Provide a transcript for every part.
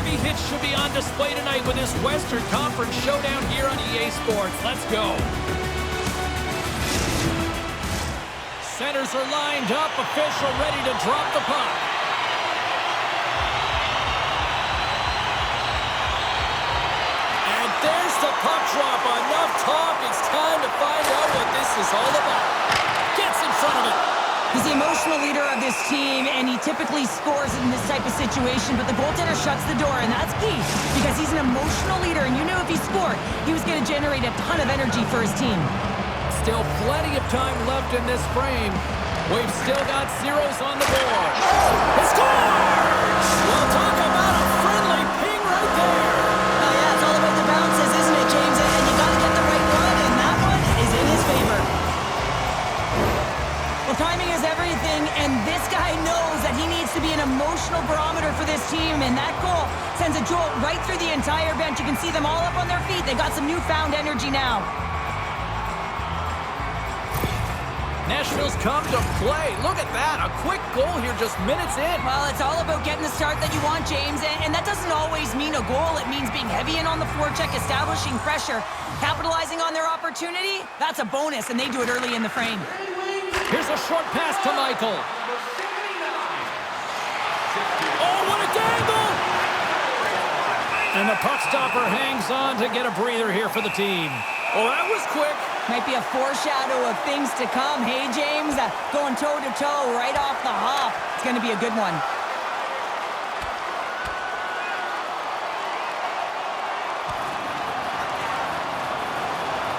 heavy hits should be on display tonight with this Western Conference showdown here on EA Sports. Let's go. Centers are lined up. Official ready to drop the puck. And there's the puck drop. Enough talk. It's time to find out what this is all about. Gets in front of it. He's the emotional leader of this team, and he typically scores in this type of situation, but the goaltender shuts the door, and that's key, because he's an emotional leader, and you knew if he scored, he was going to generate a ton of energy for his team. Still plenty of time left in this frame. We've still got zeros on the board. He scores! Well, talk about a friendly ping right there. Oh, yeah, it's all about the bounces, isn't it, James? And you got to get the right one, and that one is in his favor. Well, timing is everything, and this guy knows that he needs to be an emotional barometer for this team, and that goal sends a jolt right through the entire bench. You can see them all up on their feet. They got some newfound energy now. Nashville's come to play. Look at that. A quick goal here just minutes in. Well, it's all about getting the start that you want, James, and that doesn't always mean a goal. It means being heavy in on the forecheck, establishing pressure, capitalizing on their opportunity. That's a bonus, and they do it early in the frame. Here's a short pass to Michael. Oh, what a dangle! And the puck stopper hangs on to get a breather here for the team. Oh, that was quick. Might be a foreshadow of things to come. Hey, James, going toe-to-toe right off the hop. It's going to be a good one.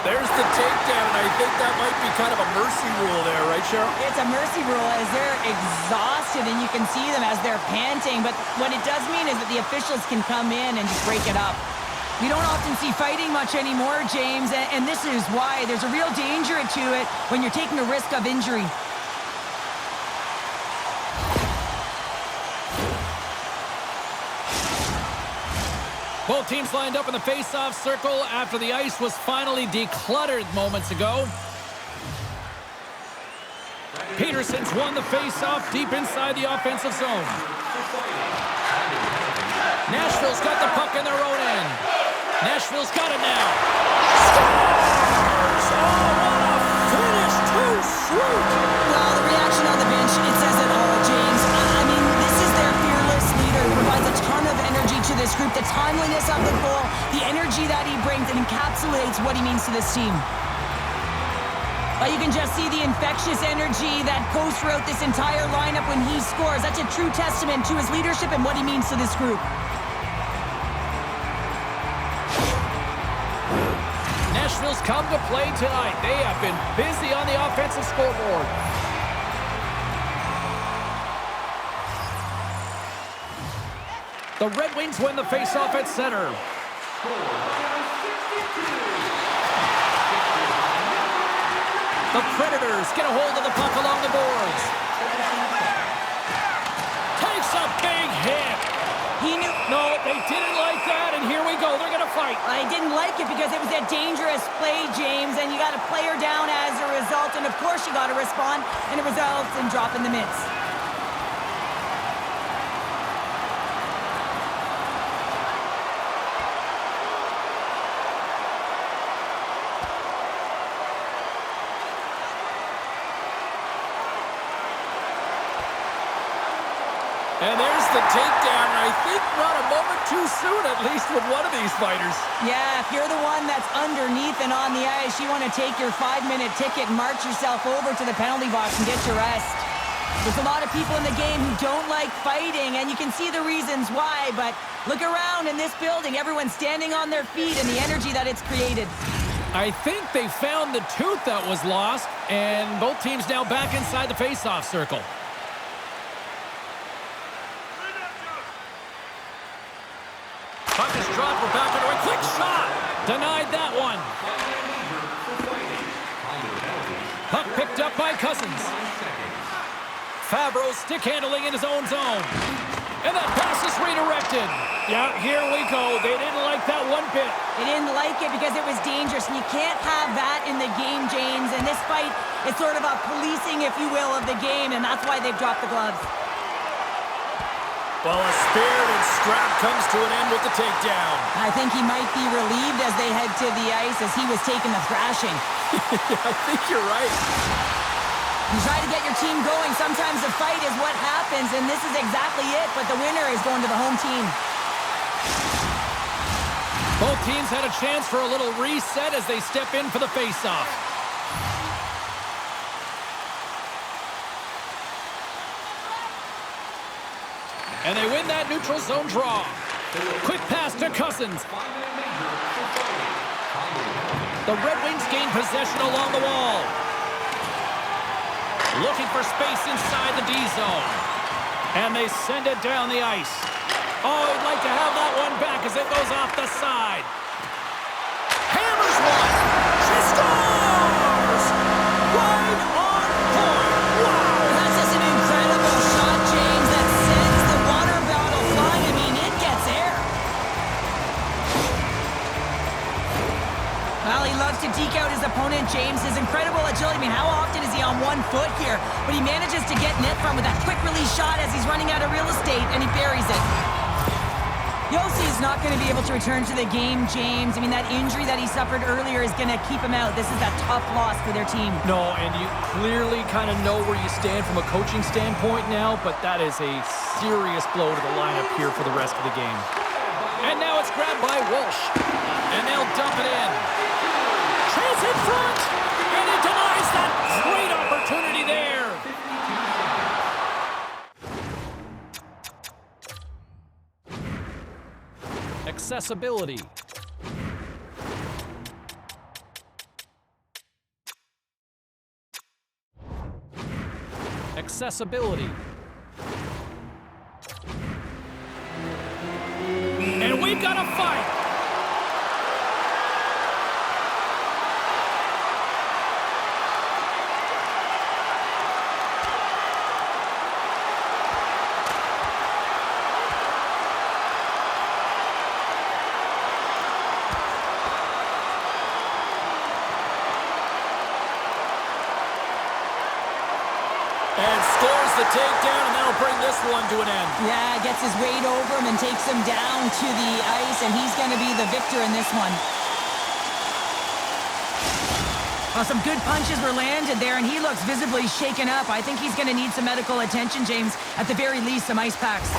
There's the takedown. I think that might be kind of a mercy rule there, right, Cheryl? It's a mercy rule as they're exhausted, and you can see them as they're panting. But what it does mean is that the officials can come in and just break it up. We don't often see fighting much anymore, James, and this is why. There's a real danger to it when you're taking a risk of injury. Both teams lined up in the face-off circle after the ice was finally decluttered moments ago. Peterson's won the face-off deep inside the offensive zone. Nashville's got the puck in their own end. Nashville's got it now. Scores! Oh, what a finish! Too sweet! Well, the reaction on the bench, it says it all, James. I mean, this is their fearless leader who provides a ton of energy to this group. The timeliness of the goal, the energy that he brings, it encapsulates what he means to this team. But you can just see the infectious energy that goes throughout this entire lineup when he scores. That's a true testament to his leadership and what he means to this group. Nashville's come to play tonight. They have been busy on the offensive scoreboard. The Red Wings win the faceoff at center. The Predators get a hold of the puck along the boards. Takes a big hit. He knew... No, they didn't like that, and here we go. They're going to fight. I didn't like it because it was a dangerous play, James, and you got a player down as a result, and of course you got to respond, and it results in dropping the mitts. And there's the takedown. I think not a moment too soon, at least with one of these fighters. Yeah, if you're the one that's underneath and on the ice, you want to take your 5-minute ticket and march yourself over to the penalty box and get your rest. There's a lot of people in the game who don't like fighting, and you can see the reasons why, but look around in this building. Everyone's standing on their feet and the energy that it's created. I think they found the tooth that was lost, and both teams now back inside the face-off circle. Puck is dropped. We're back into a quick shot. Denied that one. Puck picked up by Cousins. Fabro stick handling in his own zone. And that pass is redirected. Yeah, here we go. They didn't like that one bit. They didn't like it because it was dangerous, and you can't have that in the game, James. And this fight is sort of a policing, if you will, of the game, and that's why they've dropped the gloves. Well, a spirited scrap comes to an end with the takedown. I think he might be relieved as they head to the ice as he was taking the thrashing. I think you're right. You try to get your team going. Sometimes a fight is what happens, and this is exactly it, but the winner is going to the home team. Both teams had a chance for a little reset as they step in for the face-off. And they win that neutral zone draw. Quick pass to Cousins. The Red Wings gain possession along the wall. Looking for space inside the D zone. And they send it down the ice. Oh, I'd like to have that one back as it goes off the side. Hammers one. She scores! Right on point. Wow! That's just an incredible shot, James, that sends the water bottle flying. I mean, it gets air. Well, he loves to deke out his opponent, James. His incredible agility. I mean, how often is he on 1 foot here? But he manages to get net front with that quick release shot as he's running out of real estate, and he buries it. Yossi is not going to be able to return to the game, James. I mean, that injury that he suffered earlier is going to keep him out. This is that tough loss for their team. No, and you clearly kind of know where you stand from a coaching standpoint now, but that is a serious blow to the lineup here for the rest of the game. And now it's grabbed by Walsh, and they'll dump it in. Chance in front, and it denies that great opportunity there. Accessibility. Accessibility. And we've got a fight. And scores the takedown, and that'll bring this one to an end. Yeah, gets his weight over him and takes him down to the ice, and he's going to be the victor in this one. Well, some good punches were landed there, and he looks visibly shaken up. I think he's going to need some medical attention, James. At the very least, some ice packs.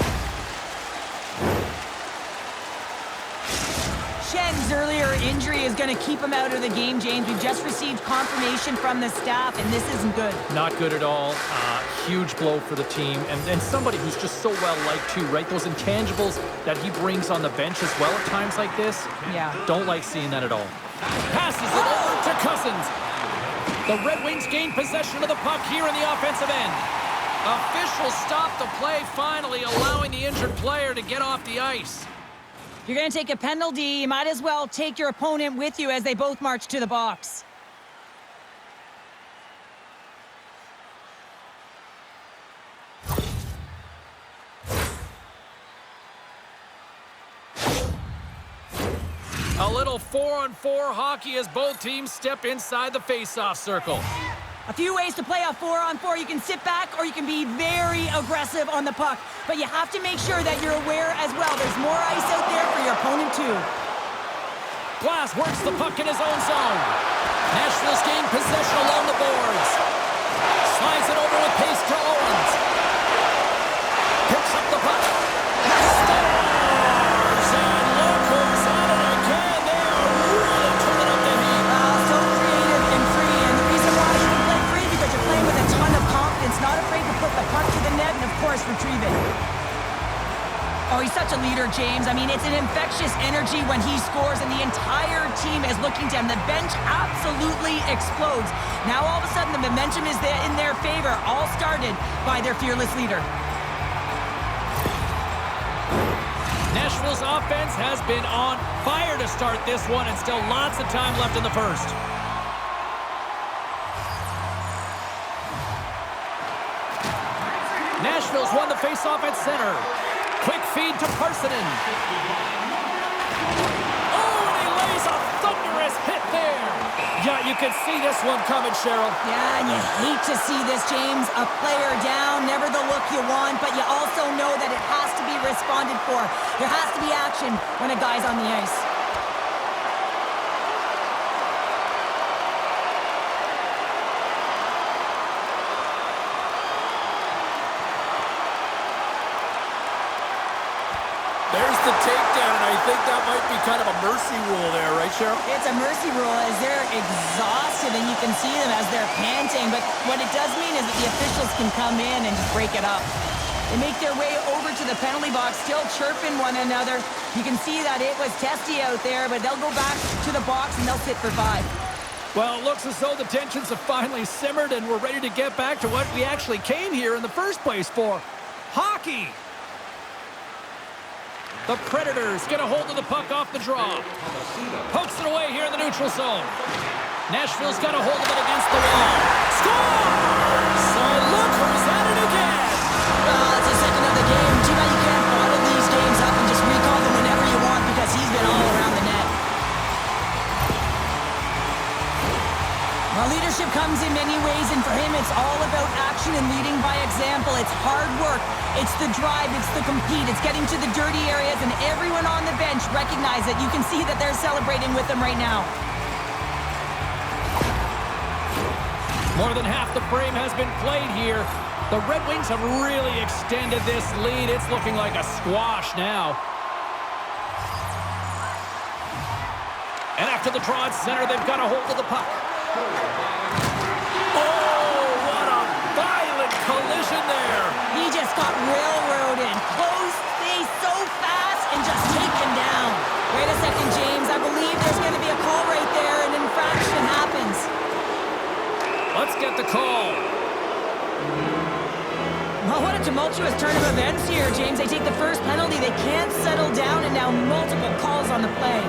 Shen's earlier injury is going to keep him out of the game, James. We've just received confirmation from the staff, and this isn't good. Not good at all. Huge blow for the team. And somebody who's just so well-liked, too, right? Those intangibles that he brings on the bench as well at times like this. Yeah. Don't like seeing that at all. Passes it over to Cousins. The Red Wings gain possession of the puck here in the offensive end. Officials stop the play, finally allowing the injured player to get off the ice. You're going to take a penalty. You might as well take your opponent with you as they both march to the box. A little 4-on-4 hockey as both teams step inside the face-off circle. A few ways to play a 4-on-4. You can sit back or you can be very aggressive on the puck. But you have to make sure that you're aware as well. There's more ice out there for your opponent too. Glass works the puck in his own zone. Nashville's gained possession along the boards. Slides it over with pace to Owens. Picks up the puck. Scores! And look who's on it again. They are really turning up the heat. So creative and free. And the reason why you can play free because you're playing with a ton of confidence. Not afraid to put the puck to the net and, of course, retrieve it. Oh, he's such a leader, James. I mean, it's an infectious energy when he scores, and the entire team is looking to him. The bench absolutely explodes. Now, all of a sudden, the momentum is in their favor, all started by their fearless leader. Nashville's offense has been on fire to start this one, and still lots of time left in the first. Nashville's won the faceoff at center. Quick feed to Parsonen. Oh, and he lays a thunderous hit there. Yeah, you can see this one coming, Cheryl. Yeah, and you hate to see this, James. A player down, never the look you want, but you also know that it has to be be responded for. There has to be action when a guy's on the ice. There's the takedown, and I think that might be kind of a mercy rule there, right, Cheryl? It's a mercy rule as they're exhausted, and you can see them as they're panting. But what it does mean is that the officials can come in and just break it up. They make their way over to the penalty box, still chirping one another. You can see that it was testy out there, but they'll go back to the box, and they'll sit for 5. Well, it looks as though the tensions have finally simmered, and we're ready to get back to what we actually came here in the first place for. Hockey! The Predators get a hold of the puck off the draw. Pokes it away here in the neutral zone. Nashville's got a hold of it against the wall. Scores! So look who's at it again. Well, it's the second of the game. Too bad you can't bottle these games up and just recall them whenever you want because he's been all around the net. Well, leadership comes in many ways, and for him, it's all about action and leading by example. It's hard work. It's the drive. It's the compete. It's getting to the dirty areas, and everyone on the bench recognize it. You can see that they're celebrating with him right now. More than half the frame has been played here. The Red Wings have really extended this lead. It's looking like a squash now. And after the draw at center, they've got a hold of the puck. Oh, what a violent collision there. He just got railroaded. Close space so fast and just taken down. Wait a second, James. I believe there's going to be a call right there. An infraction happens. Let's get the call. Well, what a tumultuous turn of events here, James. They take the first penalty. They can't settle down, and now multiple calls on the play.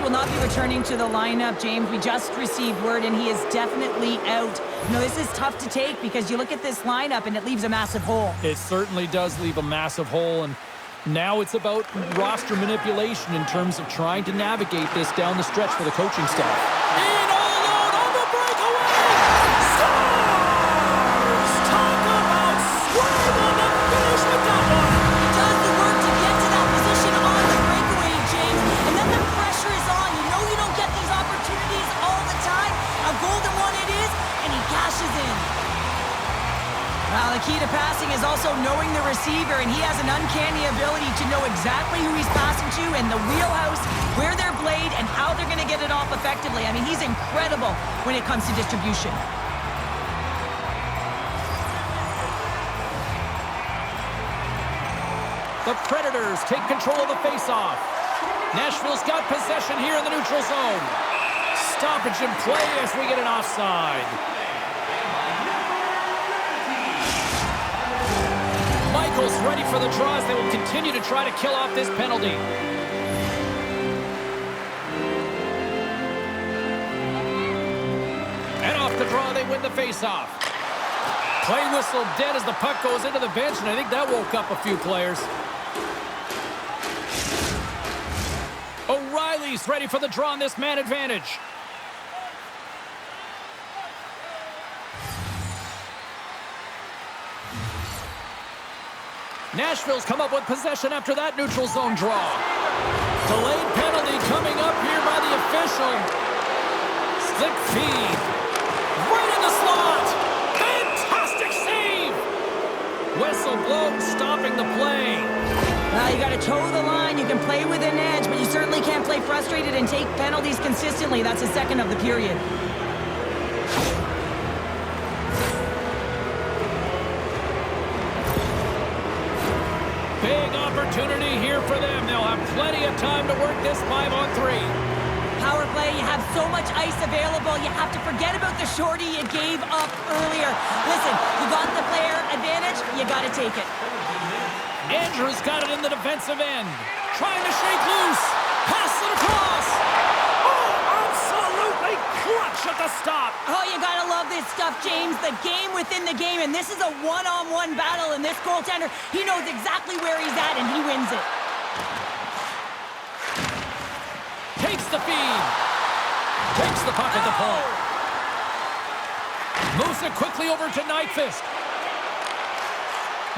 Will not be returning to the lineup, James. We just received word, and he is definitely out. You know, this is tough to take because you look at this lineup, and it leaves a massive hole. It certainly does leave a massive hole, and now it's about roster manipulation in terms of trying to navigate this down the stretch for the coaching staff. In all alone on the breakaway! Scores! Talk about swerve on the finish with that one! He does the work to get to that position on the breakaway, James, and then the pressure is on. You know you don't get these opportunities all the time. A golden one it is, and he cashes in. Well, the key to passing is also knowing the receiver, and he has an uncanny ability to know exactly who he's passing to and the wheelhouse, where they're played, and how they're going to get it off effectively. I mean, he's incredible when it comes to distribution. The Predators take control of the faceoff. Nashville's got possession here in the neutral zone. Stoppage in play as we get an offside. Michael's ready for the draw as they will continue to try to kill off this penalty. And off the draw, they win the faceoff. Play whistle dead as the puck goes into the bench, and I think that woke up a few players. O'Reilly's ready for the draw on this man advantage. Nashville's come up with possession after that neutral zone draw. Delayed penalty coming up here by the official. Slick feed. Right in the slot. Fantastic save. Whistle blown, stopping the play. Well, you got to toe the line. You can play with an edge, but you certainly can't play frustrated and take penalties consistently. That's the second of the period. Big opportunity here for them. They'll have plenty of time to work this 5-on-3. Power play, you have so much ice available, you have to forget about the shorty you gave up earlier. Listen, you got the player advantage, you got to take it. Andrews got it in the defensive end. Trying to shake loose. Pass it across. Oh, absolutely clutch at the stop. Oh, you got to love this stuff, James. The game within the game, and this is a one-on-one battle, and this goaltender, he knows exactly where he's at, and he wins it. Takes the feed. Takes the puck at the point. Moves it quickly over to Nyquist.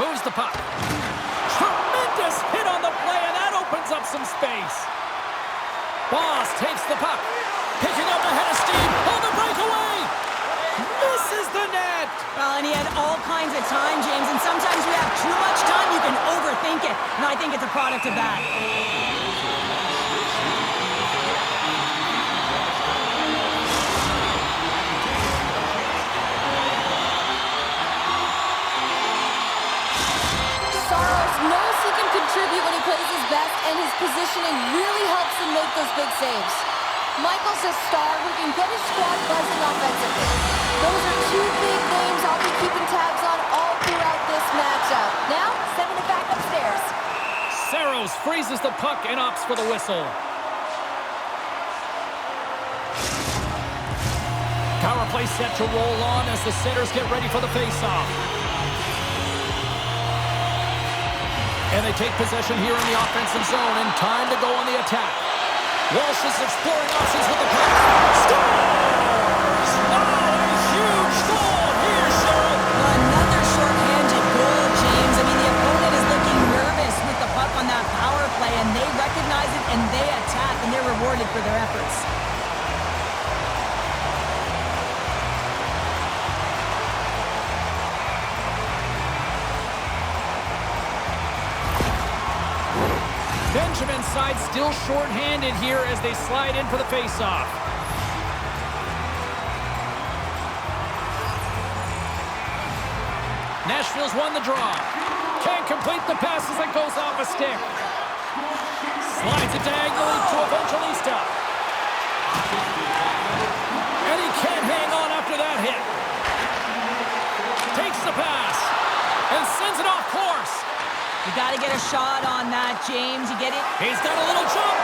Moves the puck. Tremendous hit on the play, and that opens up some space. Boss takes the puck. Picking up ahead of Steve on the breakaway. Misses the net. Well, and he had all kinds of time, James, and sometimes we have too much time, you can overthink it. And I think it's a product of that. Knows he can contribute when he plays his best, and his positioning really helps him make those big saves. Michael's a star who can get his squad buzzing offensively. Those are two big names I'll be keeping tabs on all throughout this matchup. Now, sending it back upstairs. Saros freezes the puck and opts for the whistle. Power play set to roll on as the setters get ready for the faceoff. And they take possession here in the offensive zone, and time to go on the attack. Walsh is exploring options with the puck. Scores! Oh, a huge goal here, Cheryl. Another shorthanded goal, James. I mean, the opponent is looking nervous with the puck on that power play, and they recognize it, and they attack, and they're rewarded for their efforts. Benjamin's side still short-handed here as they slide in for the face-off. Nashville's won the draw. Can't complete the pass as it goes off a stick. Slides it diagonally to Evangelista. And he can't hang on after that hit. Takes the pass and sends it off course. You got to get a shot on that, James. You get it? He's got a little jump.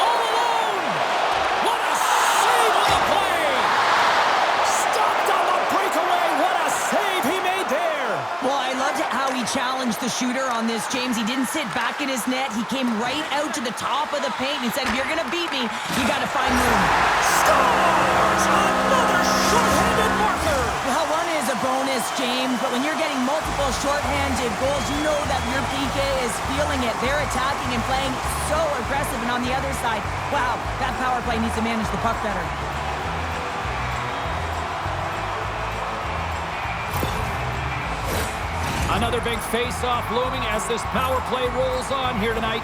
All alone. What a save on the play. Stopped on the breakaway. What a save he made there. Well, I loved how he challenged the shooter on this, James. He didn't sit back in his net. He came right out to the top of the paint and said, if you're going to beat me, you got to find room. Scores! Another short-handed marker. Well, one is a bonus, James, but when you're getting multiple short-handed goals, you know that your PK is feeling it. They're attacking and playing so aggressive, and on the other side, wow, that power play needs to manage the puck better. Another big face-off looming as this power play rolls on here tonight.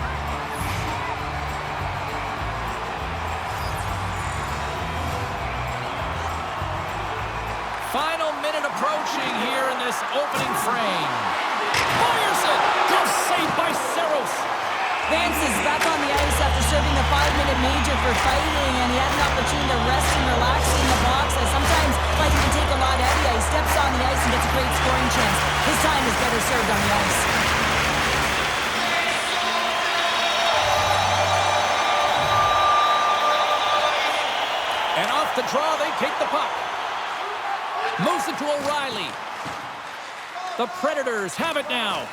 Final minute approaching here in this opening frame. Fires it! Good save by Saros. Vance is back on the ice after serving the 5-minute major for fighting, and he had an opportunity to rest and relax in the box. As sometimes fighting can take a lot out of you. He steps on the ice and gets a great scoring chance. His time is better served on the ice. And off the draw, they take the puck. Moves it to O'Reilly. The Predators have it now.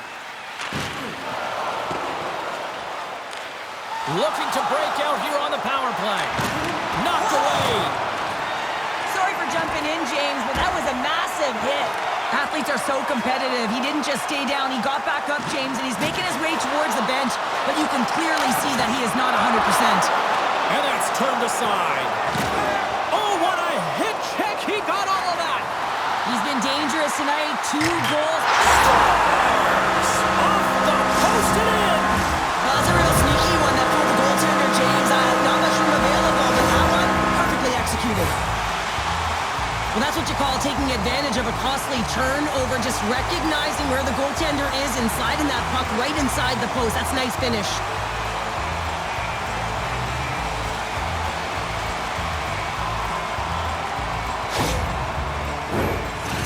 Looking to break out here on the power play. Knocked away. Sorry for jumping in, James, but that was a massive hit. Athletes are so competitive. He didn't just stay down. He got back up, James, and he's making his way towards the bench, but you can clearly see that he is not 100%. And that's turned aside. Oh, what a hit check. He got all of that. He's been dangerous tonight. 2 goals. Scores! Off the post and in. Well, that's a real sneaky one that fooled the goaltender, James. Not much room available, but that one perfectly executed. Well, that's what you call taking advantage of a costly turnover, just recognizing where the goaltender is and sliding that puck right inside the post. That's a nice finish.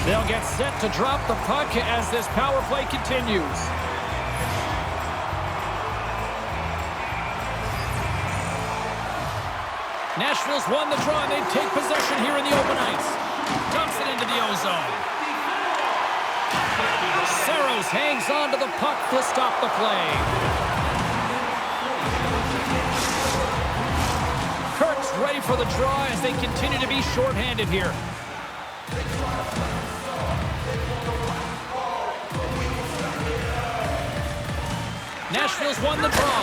They'll get set to drop the puck as this power play continues. Nashville's won the draw, and they take possession here in the open ice. Dumps it into the ozone. Saros hangs on to the puck to stop the play. Kirk's ready ready for the draw as they continue to be shorthanded here. Nashville's won the draw.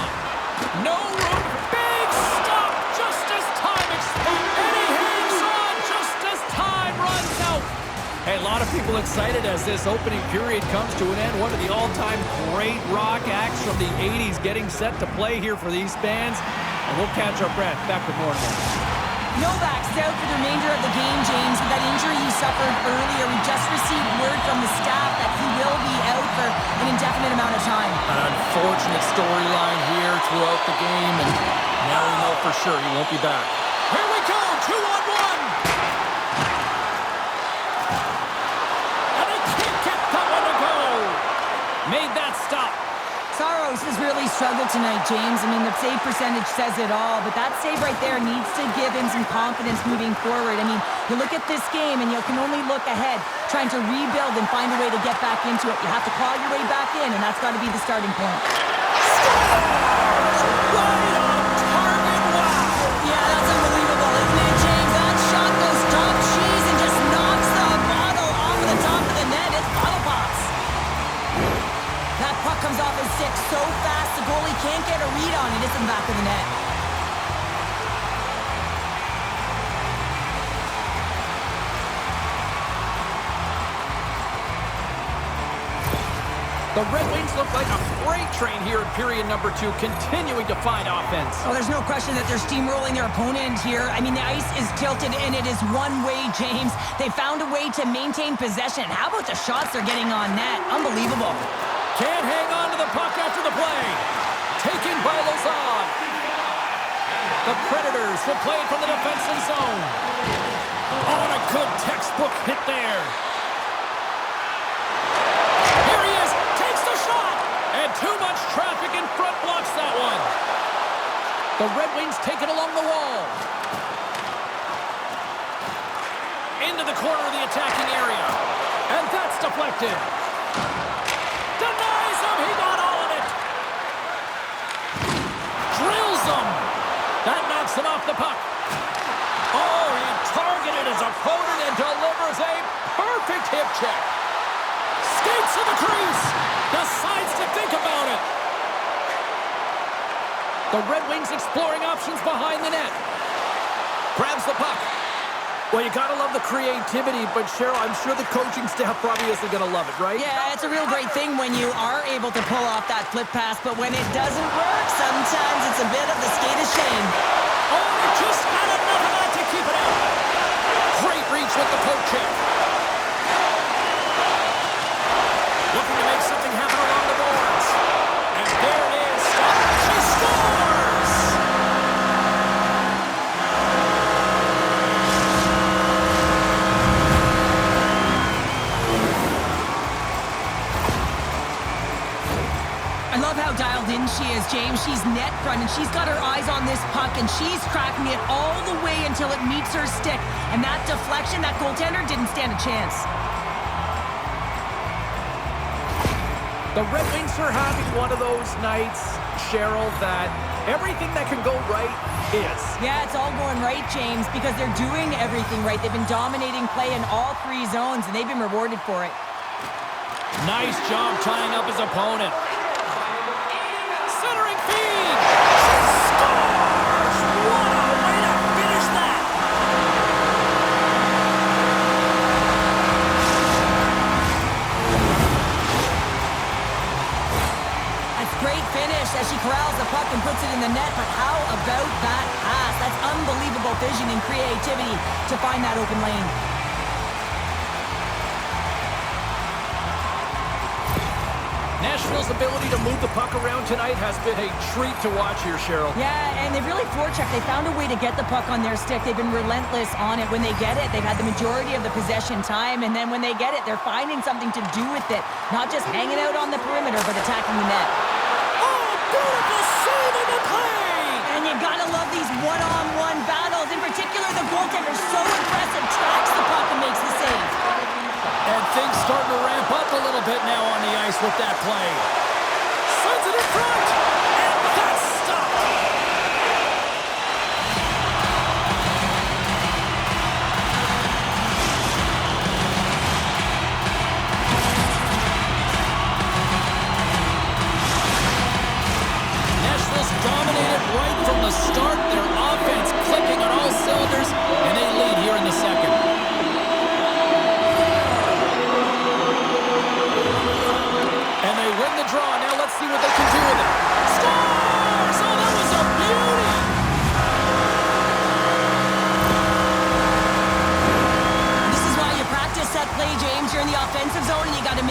No room. Big stop just as time expires. And he hangs on just as time runs out. Hey, a lot of people excited as this opening period comes to an end. One of the all-time great rock acts from the 80s getting set to play here for these fans. And we'll catch our breath. Back with more in a moment. Novak's out for the remainder of the game, James. With that injury he suffered earlier, we just received word from the staff that he will be out for an indefinite amount of time. An unfortunate storyline here throughout the game, and now we know for sure he won't be back. Here we go, 2-on-1. And they can't get that one to go. Made that stop. Saros has really struggled tonight, James. I mean, the save percentage says it all, but that save right there needs to give him some confidence moving forward. I mean, you look at this game and you can only look ahead, trying to rebuild and find a way to get back into it. You have to claw your way back in, and that's got to be the starting point. Right on target, wow. Yeah, that's unbelievable, isn't it, James? That shot goes top cheese and just knocks the bottle off of the top of the net. It's bottle pops. That puck comes off his stick so fast, the goalie can't get a read on it. It's in the back of the net. The Red Wings look like a freight train here in period number 2, continuing to find offense. Oh, there's no question that they're steamrolling their opponent here. I mean, the ice is tilted, and it is one way, James. They found a way to maintain possession. How about the shots they're getting on net? Unbelievable. Can't hang on to the puck after the play. Taken by Lazard. The Predators will play it from the defensive zone. Oh, and a good textbook hit there. Here he is. Takes the shot. And too much traffic in front blocks that one. The Red Wings take it along the wall. Into the corner of the attacking area. And that's deflected. Denies him. He got all of it. Drills him. That knocks him off the puck. Oh, he targeted his opponent and delivers a perfect hip check. Skates to the crease. Decides to think about it. The Red Wings exploring options behind the net. Grabs the puck. Well, you gotta love the creativity, but Cheryl, I'm sure the coaching staff probably isn't gonna love it, right? Yeah, it's a real great thing when you are able to pull off that flip pass, but when it doesn't work, sometimes it's a bit of the skate of shame. Oh, just not enough of that to keep it out. Great reach with the poke check. Looking to make something happen along the boards. And there it is. She scores! I love how dialed in she is, James. She's net front, and she's got her eyes on this puck, and she's tracking it all the way until it meets her stick. And that deflection, that goaltender didn't stand a chance. The Red Wings are having one of those nights, Cheryl, that everything that can go right is. Yeah, it's all going right, James, because they're doing everything right. They've been dominating play in all 3 zones, and they've been rewarded for it. Nice job tying up his opponent. Centering feed. She scores! What a way to finish that! Great finish as she corrals the puck and puts it in the net, but how about that pass? That's unbelievable vision and creativity to find that open lane. Nashville's ability to move the puck around tonight has been a treat to watch here, Cheryl. Yeah, and they've really forechecked. They found a way to get the puck on their stick. They've been relentless on it. When they get it, they've had the majority of the possession time, and then when they get it, they're finding something to do with it. Not just hanging out on the perimeter, but attacking the net. Beautiful save in the play! And you gotta love these one-on-one battles. In particular, the goaltender, so impressive, tracks the puck and makes the save. And things starting to ramp up a little bit now on the ice with that play. Sends it in front, and that's stopped.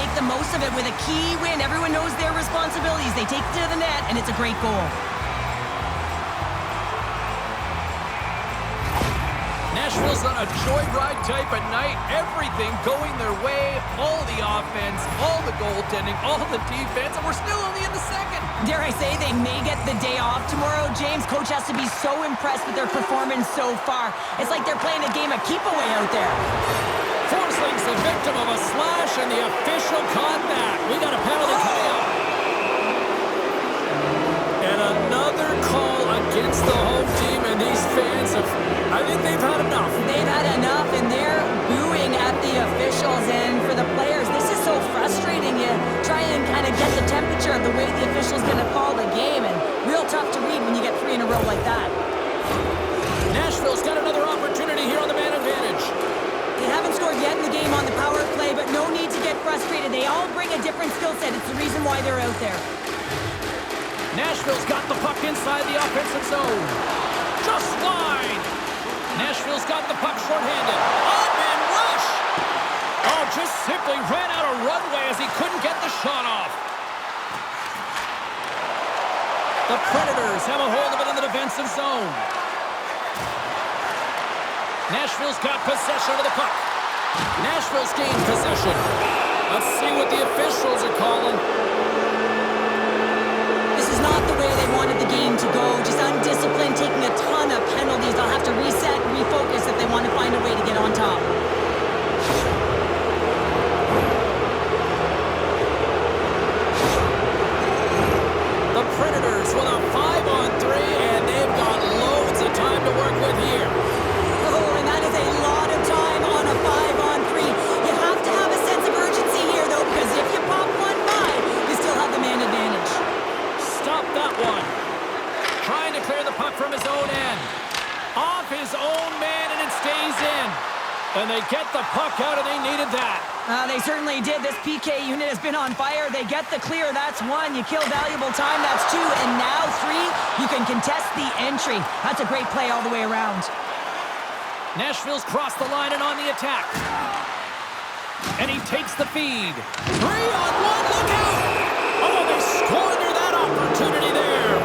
make the most of it with a key win. Everyone knows their responsibilities. They take it to the net, and it's a great goal. Nashville's on a joyride type of night. Everything going their way. All the offense, all the goaltending, all the defense, and we're still only in the second. Dare I say they may get the day off tomorrow, James. Coach has to be so impressed with their performance so far. It's like they're playing a game of keep-away out there. Forsling's the victim of a slash, and the official caught that. We got a penalty coming up. And another call against the home team, and these fans I think they've had enough. They've had enough, and they're booing at the officials. And for the players, this is so frustrating. You try and kind of get the temperature of the way the official's going to call the game, and real tough to read when you get 3 in a row like that. Nashville's got another opportunity here on the man advantage. They haven't scored yet in the game on the power play, but no need to get frustrated. They all bring a different skill set. It's the reason why they're out there. Nashville's got the puck inside the offensive zone. Just wide. Nashville's got the puck shorthanded. Odd-man rush. Oh, just simply ran out of runway as he couldn't get the shot off. The Predators have a hold of it in the defensive zone. Nashville's got possession of the puck. Nashville's gained possession. Let's see what the officials are calling. This is not the way they wanted the game to go. Just undisciplined, taking a ton of penalties. They'll have to reset and refocus if they want to find a way to get on top. The Predators with a 5-on-3, and they've got loads of time to work with here. Oh, and that is a lot of time on a 5-on-3. You have to have a sense of urgency here, though, because if you pop one by, you still have the man advantage. Stop that one. Trying to clear the puck from his own end. Off his own man, and it stays in. And they get the puck out, and they needed that. They certainly did. This PK unit has been on fire. They get the clear. That's 1. You kill valuable time. That's 2. And now 3, you can contest the entry. That's a great play all the way around. Nashville's crossed the line and on the attack. And he takes the feed. 3-on-1, look out! Oh, they squander that opportunity there.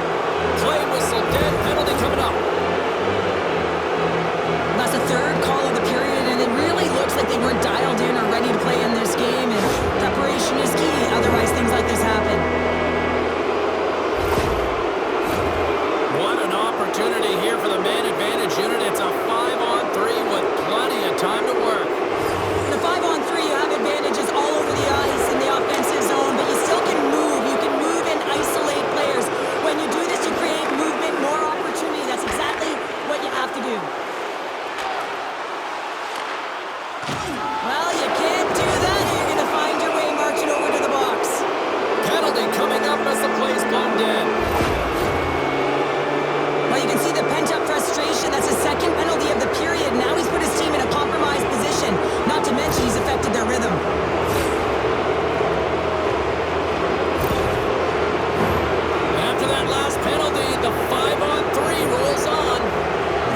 Play whistle dead, penalty coming up. That's the 3rd call of the period, and it really looks like they weren't dialed in or ready to play in this game, and preparation is key, otherwise things like this happen. What an opportunity here for the man advantage unit. It's a 5-on-3 with plenty of time to work. In a 5-on-3, you have advantages all over the ice in the offensive zone, but you still can move. You can move and isolate players. When you do this, you create movement, more opportunity. That's exactly what you have to do. Well, you can't do that. You're going to find your way marching over to the box. Penalty coming up as the play's blown dead. Well, you can see the pent-up frustration. That's his 2nd penalty of the period. Now he's put his team in a compromised position. Not to mention he's affected their rhythm. After that last penalty, the 5-on-3 rolls on.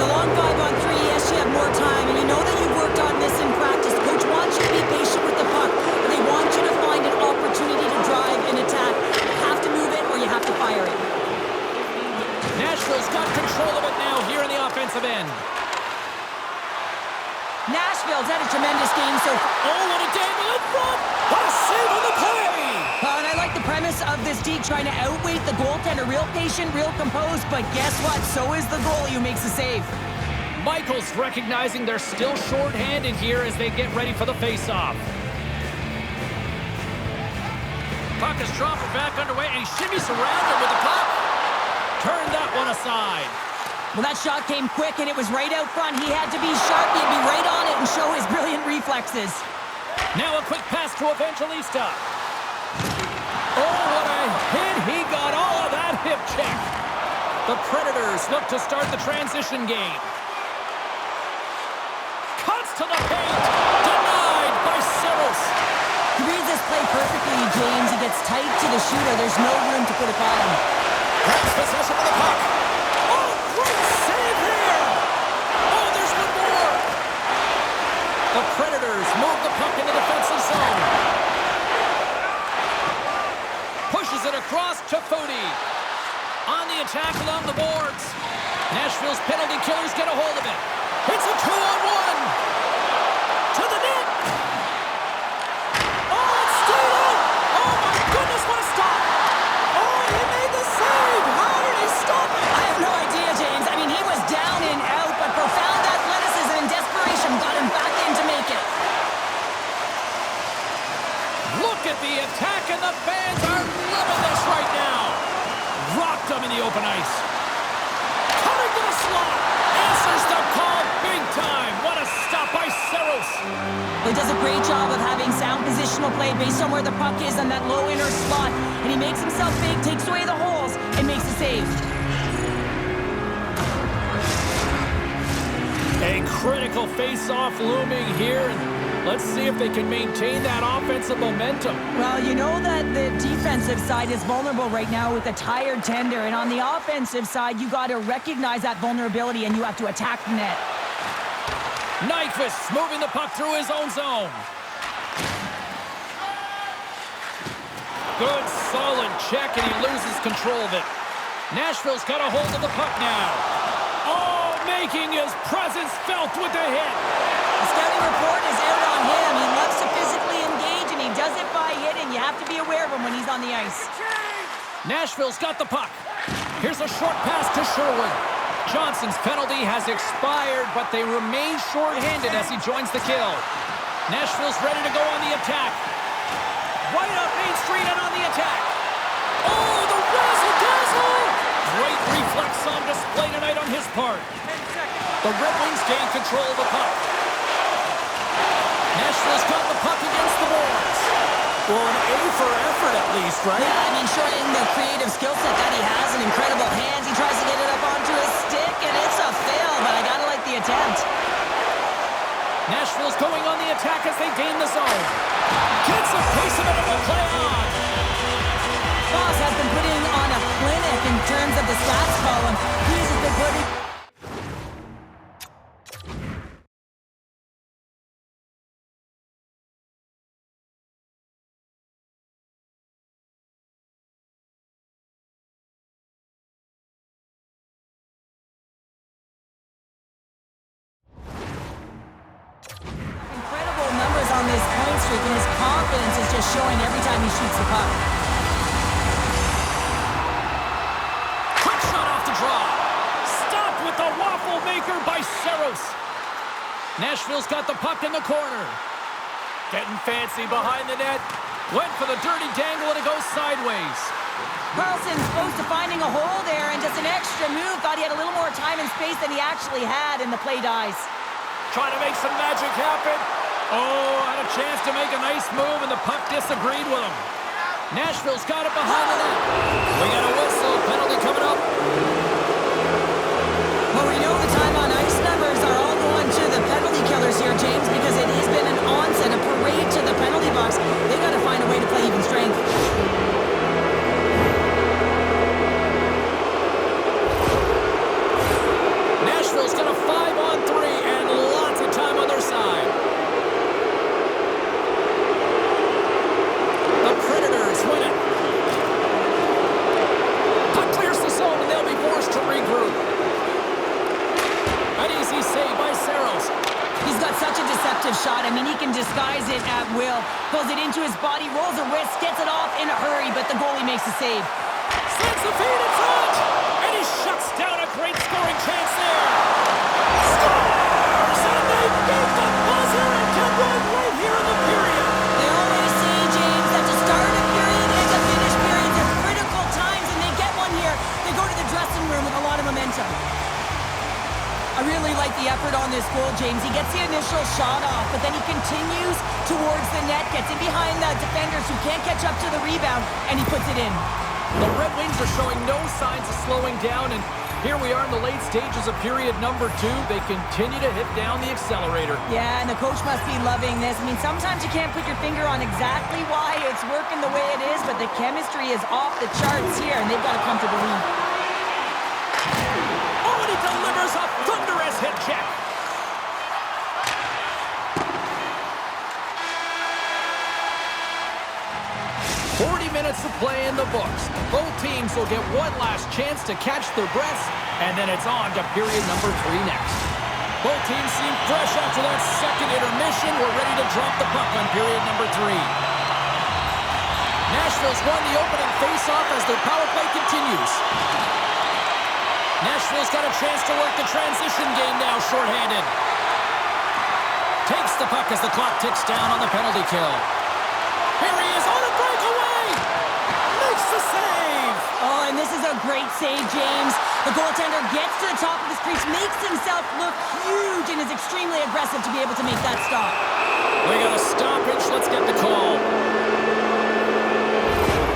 The long 5-on-3, yes, you have more time, and you know that you've worked on this in practice. Coach wants you to be patient with the puck, but they want you to find an opportunity to drive and attack. You have to move it or you have to fire it. Nashville's got control of it now here in the offensive end. Nashville's had a tremendous game so far. Oh, what a dangle in front! What a save on the play! And I like the premise of this D trying to outweight the goaltender. Real patient, real composed, but guess what? So is the goalie who makes the save. Michael's recognizing they're still short-handed here as they get ready for the face-off. Puck is dropping back underway, and he shimmies around him with the puck. Turn that one aside. Well, that shot came quick, and it was right out front. He had to be sharp. He'd be right on it and show his brilliant reflexes. Now a quick pass to Evangelista. Oh, what a hit. He got all of that hip check. The Predators look to start the transition game. Cuts to the paint. Denied by Simmons. He reads this play perfectly, James. He gets tight to the shooter. There's no room to put it by him. Grabs possession of the puck. Oh, great save here. Oh, there's one more. The Predators move the puck in the defensive zone. Passes it across to Foudy. On the attack along the boards. Nashville's penalty killers get a hold of it. It's a 2-on-1. To the net. Oh, it's stayed out. Oh, my goodness, what a stop. Oh, he made the save. How did he stop it? I have no idea, James. I mean, he was down and out, but profound athleticism and desperation got him back in to make it. Look at the attack, and the fans are loving this right now. Rocked him in the open ice. Coming to the slot. Answers the call big time. What a stop by Saros. He does a great job of having sound positional play based on where the puck is in that low inner slot. And he makes himself big, takes away the holes, and makes a save. A critical face-off looming here. And let's see if they can maintain that offensive momentum. Well, you know that the defensive side is vulnerable right now with a tired tender. And on the offensive side, you got to recognize that vulnerability and you have to attack the net. Nyquist moving the puck through his own zone. Good, solid check, and he loses control of it. Nashville's got a hold of the puck now. Oh, making his presence felt with the hit. The scouting report is out on him. He loves to physically engage, and he does it by hitting. You have to be aware of him when he's on the ice. Nashville's got the puck. Here's a short pass to Sherwood. Johnson's penalty has expired, but they remain short-handed as he joins the kill. Nashville's ready to go on the attack. Right up Main Street and on the attack. Oh, the razzle-dazzle! Great reflex on display tonight on his part. The Red Wings gain control of the puck. Nashville's got the puck against the boards. Well, an A for effort at least, right? Yeah, I mean, showing the creative skill set that he has and incredible hands. He tries to get it up onto his stick, and it's a fail, but I gotta like the attempt. Nashville's going on the attack as they gain the zone. Gets a piece of it and will play on. Boss has been putting on a clinic in terms of the stats column. He's been putting... incredible numbers on this point streak, and his confidence is just showing every time he shoots the puck. Quick shot off the draw. Stopped with the waffle maker by Saros. Nashville's got the puck in the corner. Getting fancy behind the net. Went for the dirty dangle and it goes sideways. Carlson's close to finding a hole there, and just an extra move. Thought he had a little more time and space than he actually had, and the play dies. Trying to make some magic happen. Oh, had a chance to make a nice move, and the puck disagreed with him. Nashville's got it behind the net. We got a whistle. Penalty coming up. Well, we know the time on ice numbers are all going to the penalty killers here, James, because it has been an onset, a parade to the penalty box. They got to find a way to play even strength. Nashville's got a 5-on-3 and lots of time on their side. The Predators win it. Puck clears the zone and they'll be forced to regroup. An easy save by Saros. He's got such a deceptive shot. I mean, he can disguise it at will. Pulls it into his body, rolls a wrist, gets it off in a hurry, but the goalie makes the save. Sends the feed in front, and he shuts down a great scoring chance there. Scores! And they beat the buzzer and can win right here in the period. They always say, James, that to start a period and to finish periods are critical times, and they get one here. They go to the dressing room with a lot of momentum. I really like the effort on this goal, James. He gets the initial shot off, but then he continues towards the net, gets in behind the defenders who can't catch up to the rebound, and he puts it in. The Red Wings are showing no signs of slowing down, and here we are in the late stages of period number 2. They continue to hit down the accelerator. Yeah, and the coach must be loving this. I mean, sometimes you can't put your finger on exactly why it's working the way it is, but the chemistry is off the charts here, and they've got a comfortable lead. Oh, and he delivers a thunderous hit check. minutes of play in the books. Both teams will get one last chance to catch their breaths, and then it's on to period number 3 next. Both teams seem fresh after that second intermission. We're ready to drop the puck on period number 3. Nashville's won the opening faceoff as their power play continues. Nashville's got a chance to work the transition game now, shorthanded. Takes the puck as the clock ticks down on the penalty kill. Here he is on a breakaway! Makes the save! Oh, and this is a great save, James. The goaltender gets to the top of his crease, makes himself look huge, and is extremely aggressive to be able to make that stop. We got a stoppage. Let's get the call.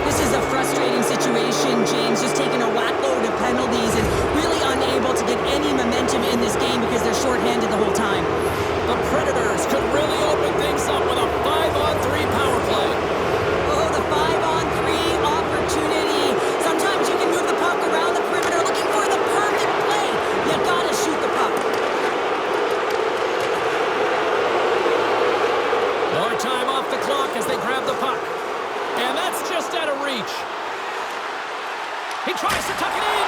This is a frustrating situation, James, just taking a whack load of penalties and really unable to get any momentum in this game because they're shorthanded the whole time. The Predators could really open things up with a 5-on-3 power play. Oh, the 5-on-3 opportunity. Sometimes you can move the puck around the perimeter looking for the perfect play. You gotta shoot the puck. More time off the clock as they grab the puck. And that's just out of reach. He tries to tuck it in.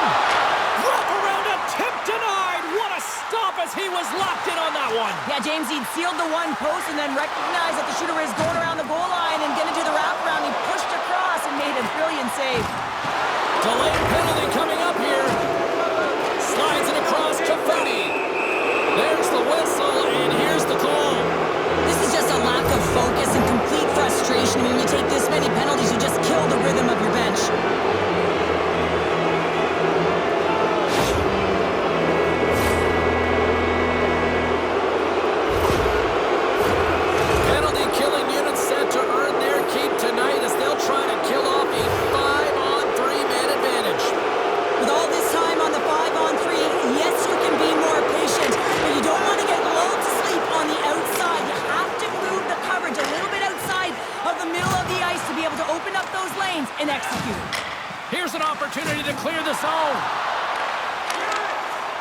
Wrap around attempt denied. What a stop as he was locked in on that one. Yeah, James, he'd sealed the one post and then recognized that the shooter is going around the goal line and going to do the wraparound. He pushed across and made a brilliant save. Delayed penalty coming up here. Slides it across to Foudy. There's the whistle, and here's the call. This is just a lack of focus and complete frustration. I mean, when you take this many penalties, you just kill the rhythm of your bench. Penalty-killing unit set to earn their keep tonight as they'll try to kill off a 5-on-3 man advantage. With all this time on the 5-on-3, yes, you can be more patient, but you don't want to get lulled to sleep on the outside. You have to move the coverage a little bit outside of the middle of the ice to be able to open up those lanes and execute. Here's an opportunity to clear the zone.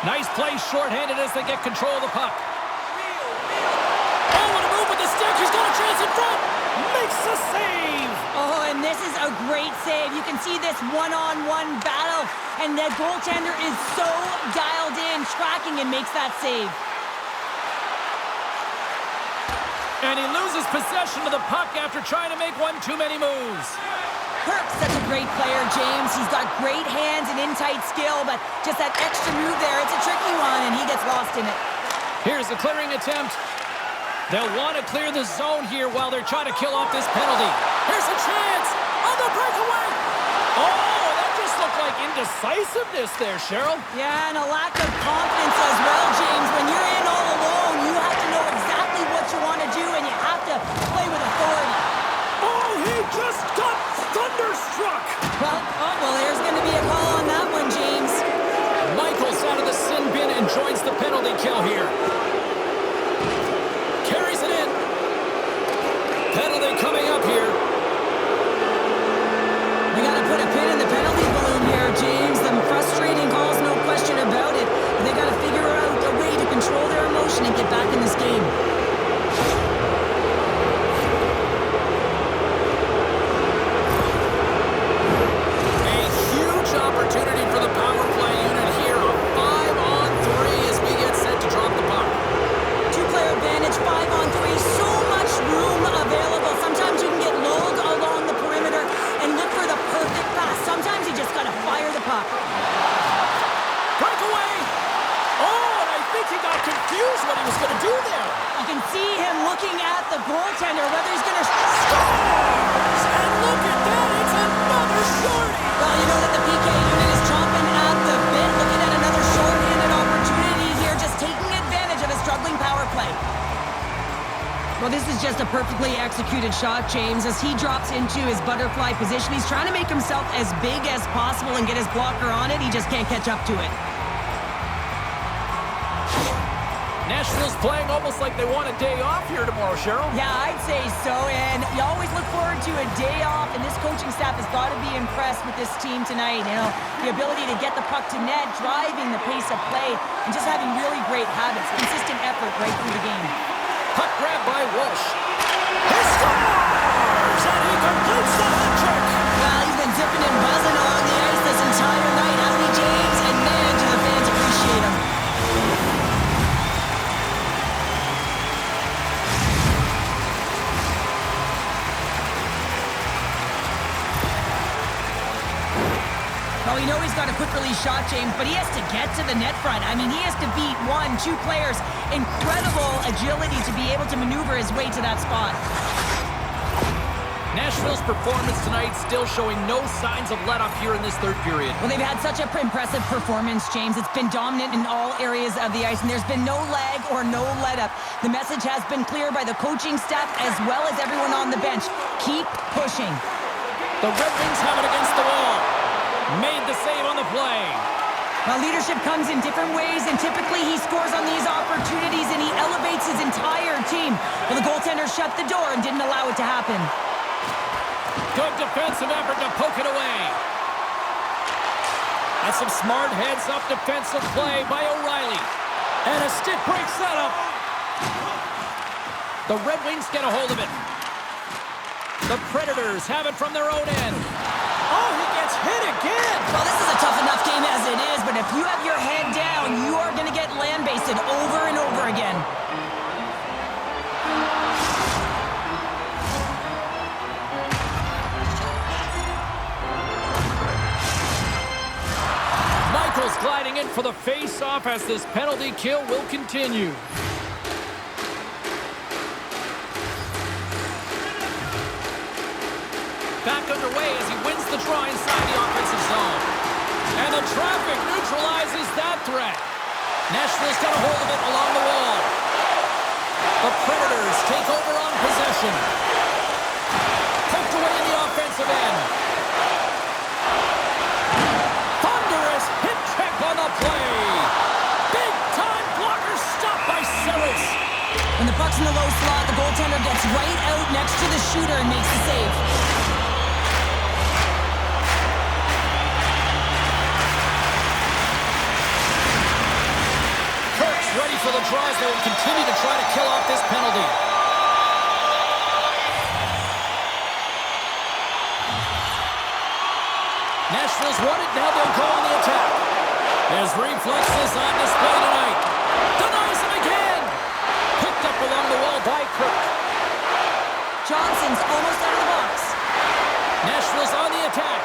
Nice play shorthanded as they get control of the puck. Oh, what a move with the stick. He's got a chance in front. Makes the save. Oh, and this is a great save. You can see this one-on-one battle, and the goaltender is so dialed in, tracking, and makes that save. And he loses possession of the puck after trying to make one too many moves. Kirk's such a great player, James. He's got great hands and in-tight skill, but just that extra move there, it's a tricky one, and he gets lost in it. Here's the clearing attempt. They'll want to clear the zone here while they're trying to kill off this penalty. Here's a chance on the breakaway. Oh, that just looked like indecisiveness there, Cheryl. Yeah, and a lack of confidence as well, James. When you're in all alone, you have to know exactly what you want to do, and you have to play with authority. Oh, he just got thunderstruck. Well, there's going to be a call on that one, James. Michaels out of the sin bin and joins the penalty kill here. Carries it in. Penalty coming up here. We got to put a pin in the penalty balloon here, James. Them frustrating calls, no question about it. But they got to figure out a way to control their emotion and get back in this game. A huge opportunity for the power play unit here. A 5-on-3 as we get set to drop the puck. Two-player advantage, 5-on-3, so much room available. Sometimes you can get lulled along the perimeter and look for the perfect pass. Sometimes you just got to fire the puck. Breakaway! Oh, and I think he got confused what he was going to do there. You can see him looking at the goaltender, whether he's going to... Scores! And look at that, it's another shorty! Well, you know that the PK unit is chomping at the bit, looking at another short-handed opportunity here, just taking advantage of a struggling power play. Well, this is just a perfectly executed shot, James. As he drops into his butterfly position, he's trying to make himself as big as possible and get his blocker on it. He just can't catch up to it. Nashville's playing almost like they want a day off here tomorrow, Cheryl. Yeah, I'd say so, and you always look forward to a day off, and this coaching staff has got to be impressed with this team tonight. You know, the ability to get the puck to net, driving the pace of play, and just having really great habits, consistent effort right through the game. Puck grab by Walsh. He scores! And he completes the hat trick! Well, we know he's got a quick release shot, James, but he has to get to the net front. I mean, he has to beat 1, 2 players. Incredible agility to be able to maneuver his way to that spot. Nashville's performance tonight still showing no signs of let-up here in this third period. Well, they've had such an impressive performance, James. It's been dominant in all areas of the ice, and there's been no lag or no let-up. The message has been clear by the coaching staff as well as everyone on the bench. Keep pushing. The Red Wings have it against the wall. Made the save on the play. Well, leadership comes in different ways, and typically he scores on these opportunities, and he elevates his entire team. Well, the goaltender shut the door and didn't allow it to happen. Good defensive effort to poke it away. That's some smart heads-up defensive play by O'Reilly. And a stick break setup. The Red Wings get a hold of it. The Predators have it from their own end. Oh, he gets hit again. Well, this is a tough enough game as it is, but if you have your head down, you are going to get land-basted over and over again. Gliding in for the face-off as this penalty kill will continue. Back underway as he wins the draw inside the offensive zone. And the traffic neutralizes that threat. Nashville's got a hold of it along the wall. The Predators take over on possession. Poked away in the offensive end. On the play. Big-time blocker stopped by Saros. When the puck's in the low slot, the goaltender gets right out next to the shooter and makes the save. Kirk's ready for the draws. They will continue to try to kill off this penalty. Nashville's won it. Now they'll go on the attack. His reflexes on display tonight. Denies him again. Picked up along the wall by Kirk. Johnson's almost out of the box. Nashville's on the attack.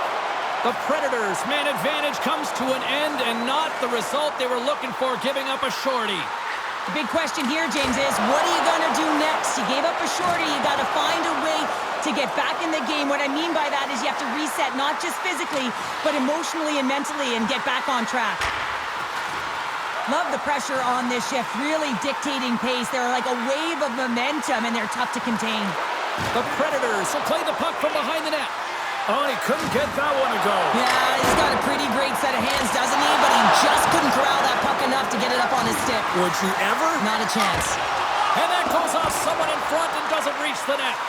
The Predators' man advantage comes to an end and not the result they were looking for, giving up a shorty. The big question here, James, is what are you going to do next? You gave up a shorty. You got to find a way to get back in the game. What I mean by that is you have to reset, not just physically, but emotionally and mentally, and get back on track. Love the pressure on this shift, really dictating pace. They're like a wave of momentum, and they're tough to contain. The Predators will play the puck from behind the net. Oh, he couldn't get that one to go. Yeah, he's got a pretty great set of hands, doesn't he? But he just couldn't corral that puck enough to get it up on his stick. Would you ever? Not a chance. And that goes off someone in front and doesn't reach the net.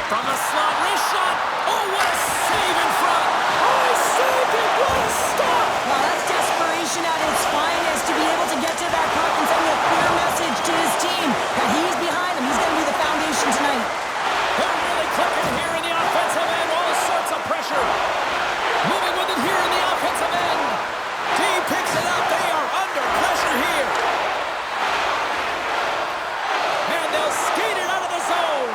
From the slot, wrist shot. Oh, what a save in front. Oh, he saved it. What a stop. Wow, that's desperation at its finest to be able to get to that puck and send a clear message to his team that he's behind him. He's going to be the foundation tonight. They're really clicking here in the offensive end. All sorts of pressure. Moving with it here in the offensive end. Team picks it up. They are under pressure here. And they'll skate it out of the zone.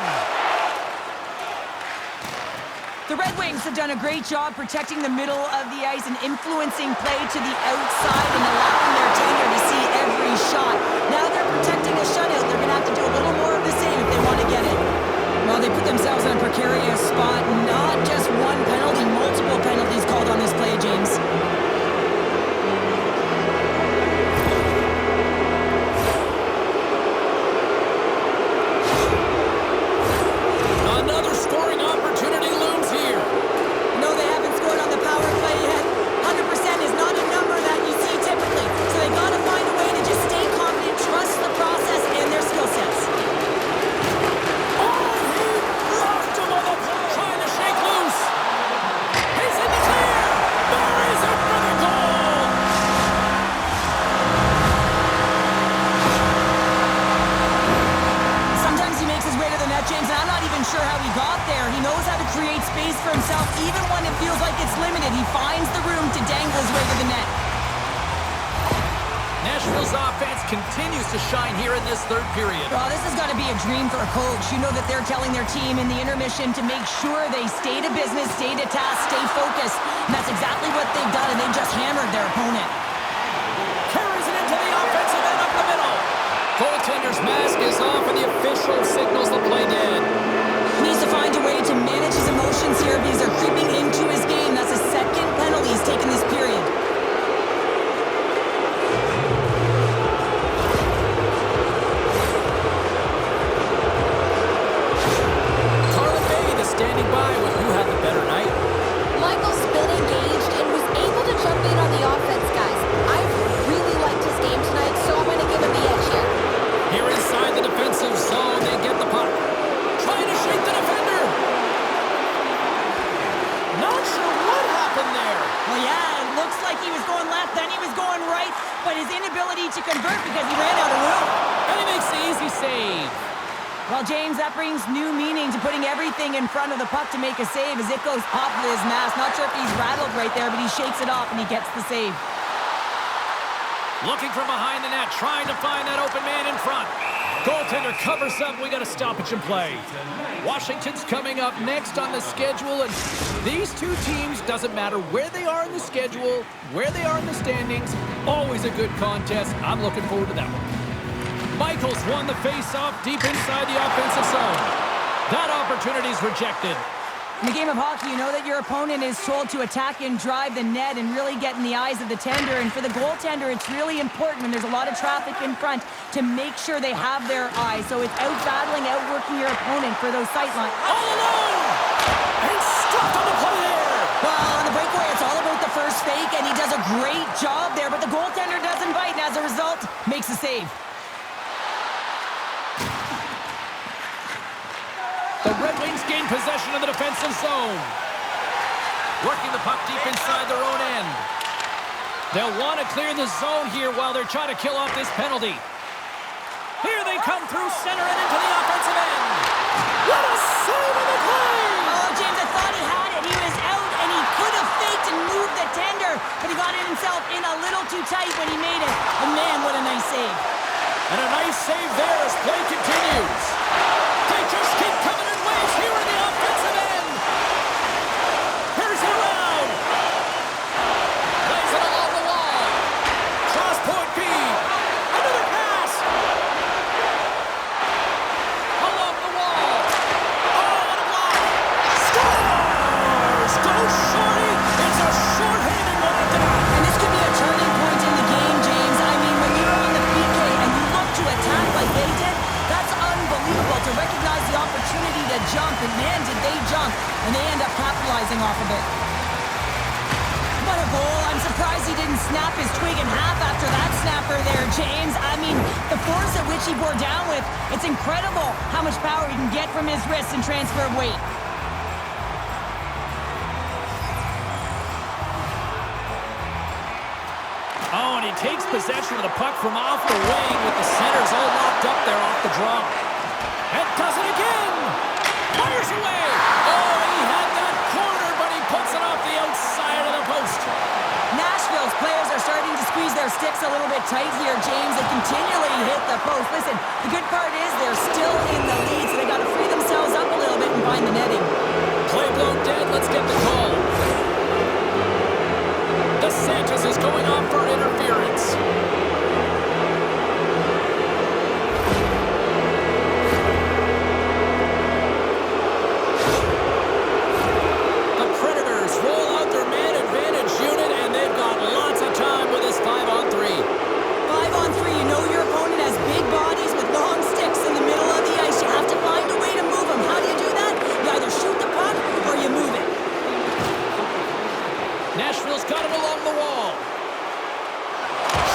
The Red Wings have done a great job protecting the middle of the ice and influencing play to the outside and allowing their tenure to see every shot. Now they're protecting a shutout. They're going to have to do a little more of the same if they want to get it. Well, they put themselves in a precarious spot. Not just one penalty, multiple penalties called on this play, James. Another scoring opportunity looms here. No, they haven't scored on the power play yet. 100% is not a number that you see typically. So they got to find a way to just stay confident, trust the process and their skill sets. Trying to shake loose. He's in the clear. There is it for the goal. Sometimes he makes his way to the net, James, and I'm not even sure how he got there. He knows how to create space for himself. Even when it feels like it's limited, he finds the room to dangle his way to the net. Nashville's offense continues to shine here in this third period. Well, this has got to be a dream for a coach. You know that they're telling their team in the intermission to make sure they stay to business, stay to task, stay focused. And that's exactly what they've done, and they just hammered their opponent. Carries it into the offensive end up the middle. Goaltender's mask is off, and the official signals the play dead. He needs to find a way to manage his emotions here because they're creeping into his game. That's the second penalty he's taken this period. Standing by with who had the better night. Michael's been engaged and was able to jump in on the offense, guys. I really liked his game tonight, so I'm going to give him the edge here. Here inside the defensive zone, they get the puck. Trying to shake the defender. Not sure what happened there. Well, yeah, it looks like he was going left, then he was going right, but his inability to convert because he ran out of room. And he makes the easy save. Well, James, that brings new meaning to putting everything in front of the puck to make a save as it goes off of his mask. Not sure if he's rattled right there, but he shakes it off and he gets the save. Looking from behind the net, trying to find that open man in front. Goaltender covers up. We got a stoppage in play. Washington's coming up next on the schedule, and these two teams, doesn't matter where they are in the schedule, where they are in the standings, always a good contest. I'm looking forward to that one. Michaels won the face-off deep inside the offensive zone. That opportunity's rejected. In the game of hockey, you know that your opponent is told to attack and drive the net and really get in the eyes of the tender. And for the goaltender, it's really important when there's a lot of traffic in front to make sure they have their eyes. So it's out-battling, outworking your opponent for those sight lines. All alone! And stopped on the play there! Well, on the breakaway, it's all about the first fake, and he does a great job there. But the goaltender doesn't bite, and as a result, makes a save. The Red Wings gain possession of the defensive zone. Working the puck deep inside their own end. They'll want to clear the zone here while they're trying to kill off this penalty. Here they come through center and into the offensive end. What a save on the play! Oh, James, I thought he had it. He was out, and he could have faked and moved the tender, but he got it himself in a little too tight when he made it. And man, what a nice save. And a nice save there as play continues. They just keep coming in waves here in the offensive end. Here's it around. Lays it along the wall. Cross point B. Another pass. Along the wall. Oh, what a block. Scores! Go Shorty. It's a short-handed one at the back. And this could be a turning point in the game, James. I mean, when you're on the PK and you look to attack like they did, that's unbelievable to recognize the opportunity to jump, and man, did they jump, and they end up capitalizing off of it. What a goal. I'm surprised he didn't snap his twig in half after that snapper there, James. I mean, the force at which he bore down with, it's incredible how much power he can get from his wrists and transfer of weight. Oh, and he takes possession of the puck from off the wing with the centers all locked up there off the draw. And does it again! Fires away! Oh, he had that corner, but he puts it off the outside of the post. Nashville's players are starting to squeeze their sticks a little bit tight here, James. They continually hit the post. Listen, the good part is they're still in the lead, so they got to free themselves up a little bit and find the netting. Play blown dead. Let's get the call. DeSantis is going off for interference. The Predators roll out their man advantage unit, and they've got lots of time with this 5-on-3. 5-on-3, you know your opponent has big bodies with long sticks in the middle of the ice. You have to find a way to move them. How do you do that? You either shoot the puck or you move it. Nashville's got it along the wall.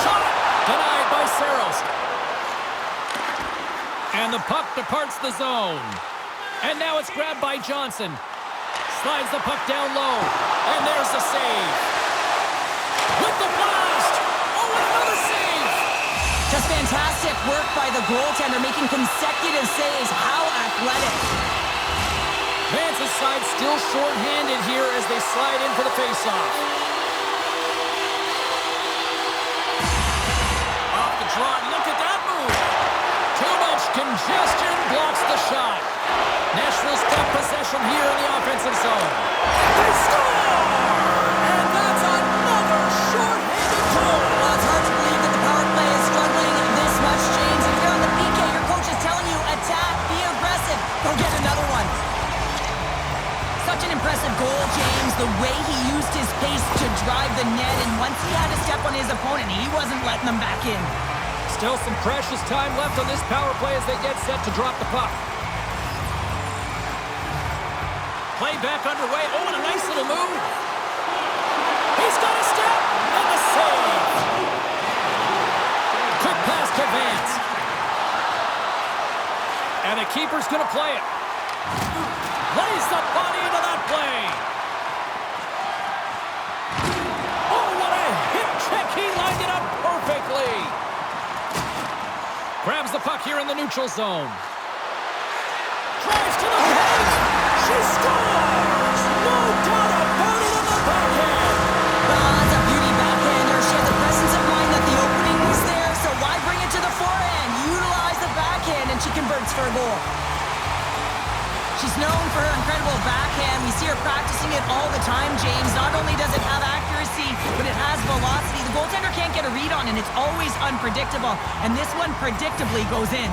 Shot! Denied by Saros. And the puck departs the zone. And now it's grabbed by Johnson. Slides the puck down low. And there's the save. With the blast! Oh, and another save! Just fantastic work by the goaltender, making consecutive saves. How athletic. Vance's side still short-handed here as they slide in for the face-off. front. Look at that move. Too much congestion blocks the shot. Nashville's got possession here in the offensive zone. They score! And that's another short-handed goal. Well, it's hard to believe that the power play is struggling this much, James. If you're on the PK, your coach is telling you, attack, be aggressive, go get another one. Such an impressive goal, James. The way he used his pace to drive the net, and once he had a step on his opponent, he wasn't letting them back in. Still some precious time left on this power play as they get set to drop the puck. Play back underway. Oh, and a nice little move. He's got a step and a save. Quick pass to Vance. And the keeper's going to play it. Lays the body into that play. Oh, what a hip check. He lined it up perfectly. Grabs the puck here in the neutral zone. Drives to the point. She scores! No doubt about it on the backhand. That's a beauty backhander. She had the presence of mind that the opening was there, so why bring it to the forehand? Utilize the backhand, and she converts for a goal. She's known for her incredible backhand. We see her practicing it all the time, James. Not only does it have accuracy, but it has velocity. The goaltender can't get a read on it. It's always unpredictable, and this one predictably goes in.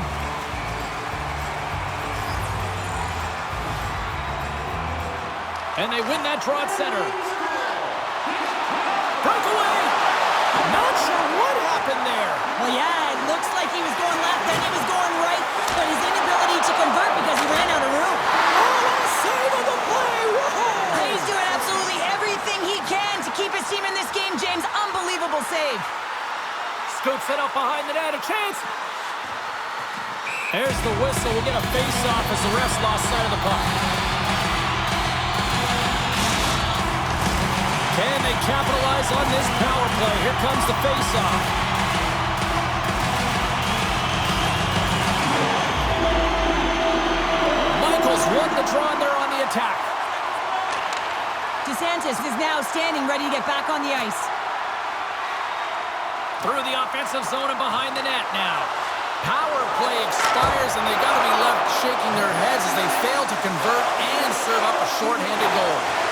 And they win that draw at center. Breakaway! Not sure what happened there. Well, yeah, it looks like he was going left, then he was going right, but his inability to convert because he ran out of room. Oh, what a save on the play! Whoa! He's doing absolutely everything he can to keep his team in this game, James. Unbelievable save. Scoots it up behind the net. A chance. There's the whistle. We'll get a face-off as the refs lost sight of the puck. Can they capitalize on this power play? Here comes the face-off. Michaels won the draw, and they're on the attack. DeSantis is now standing ready to get back on the ice. Through the offensive zone and behind the net now. Power play expires, and they've got to be left shaking their heads as they fail to convert and serve up a shorthanded goal.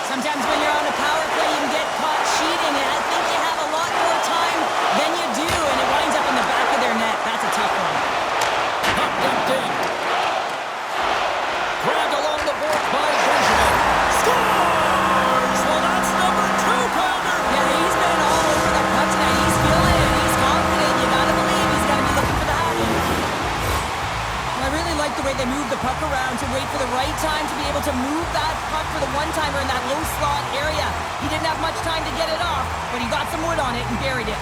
Sometimes when you're on a power play, you can get caught cheating, and I think you have a lot more time than you do, and it winds up in the back of their net. That's a tough one. Puck dumped in. Grabbed along the boards by Benjamin. Scores! Well, that's number 2, Pounder. Yeah, he's been all over the puck tonight. He's feeling it. He's confident. You gotta believe he's gotta be looking for the happy. Well, I really like the way they move the puck around to wait for the right time to be able to move that puck for the one-timer in that low slot area. He didn't have much time to get it off, but he got some wood on it and buried it.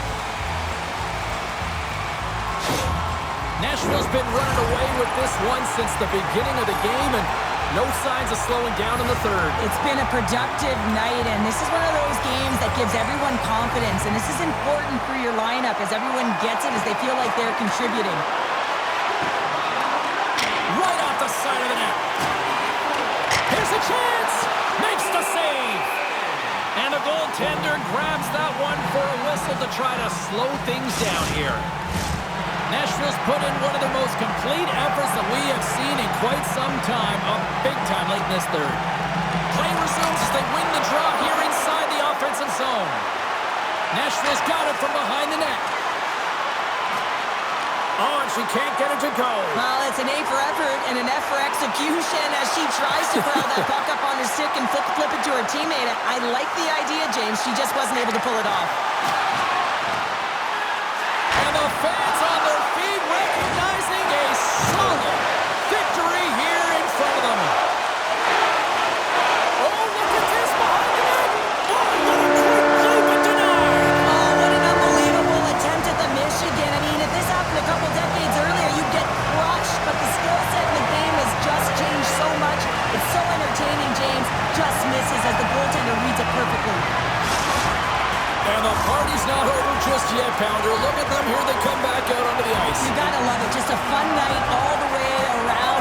Nashville's been running away with this one since the beginning of the game, and no signs of slowing down in the third. It's been a productive night, and this is one of those games that gives everyone confidence, and this is important for your lineup as everyone gets it, as they feel like they're contributing. Right off the side of the net. Here's a chance. Makes the save. And the goaltender grabs that one for a whistle to try to slow things down here. Nashville's put in one of the most complete efforts that we have seen in quite some time, up big time late in this third. Play resumes as they win the draw here inside the offensive zone. Nashville's got it from behind the net. Oh, and she can't get it to go. Well, it's an A for effort and an F for execution as she tries to corral that puck up on her stick and flip it to her teammate. I like the idea, James. She just wasn't able to pull it off. And the fans on their feet recognizing a solid victory here in front of them. Oh, look at this behind the net. Oh, what a quick play, but denied. Oh, what an unbelievable attempt at the Michigan. I mean, if this happened a couple decades earlier, you'd get crushed, but the skill set in the game has just changed so much. It's so entertaining, James. Just misses as the goaltender reads it perfectly. And the party's not over just yet, Pounder. Look at them. Here they come back out onto the ice. You gotta love it. Just a fun night all the way around.